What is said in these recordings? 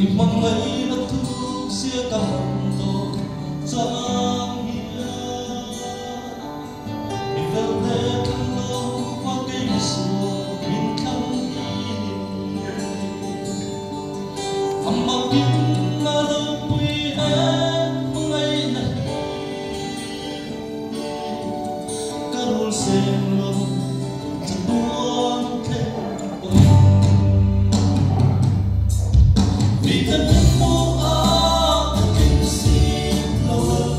mang mấy đất thu xia cả hồng tổ giang hiền vìvel thế khăn lâu hoa cây sùa in khăn amma kim na lâu quy em ngày này carol xem lo chẳng buồn thêm vì thân mô áo thật kinh xin lâu lâu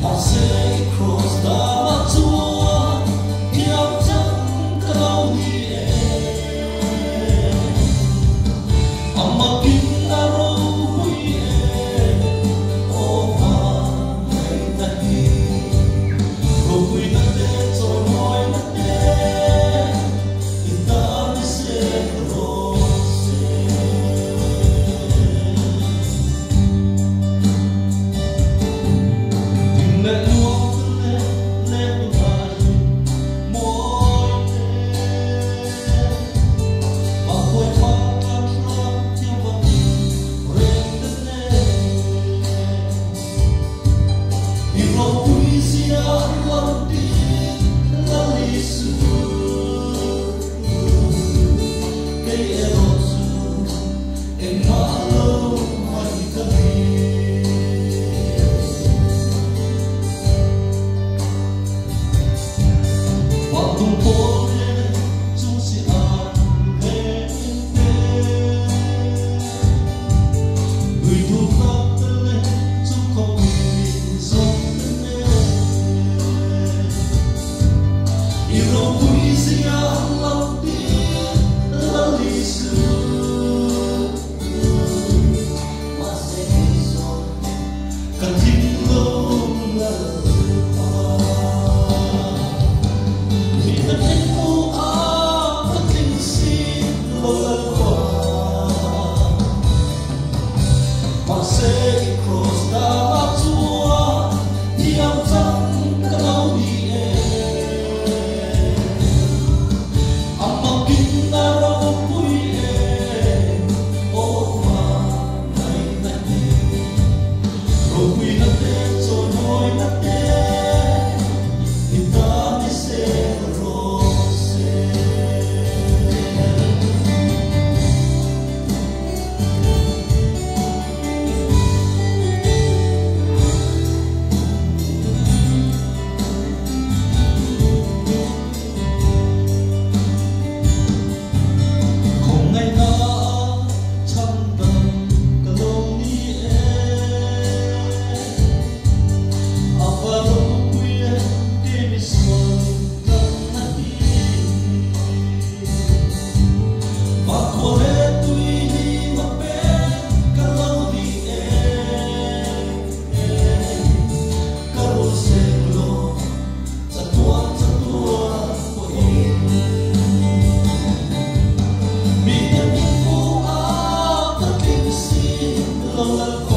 mà sẽ cross the mặt chúa theo chân câu đi em amma kinh na râu quy em ô hoa ngày này râu quy na đê rồi nói na đê ta đi sẽ love.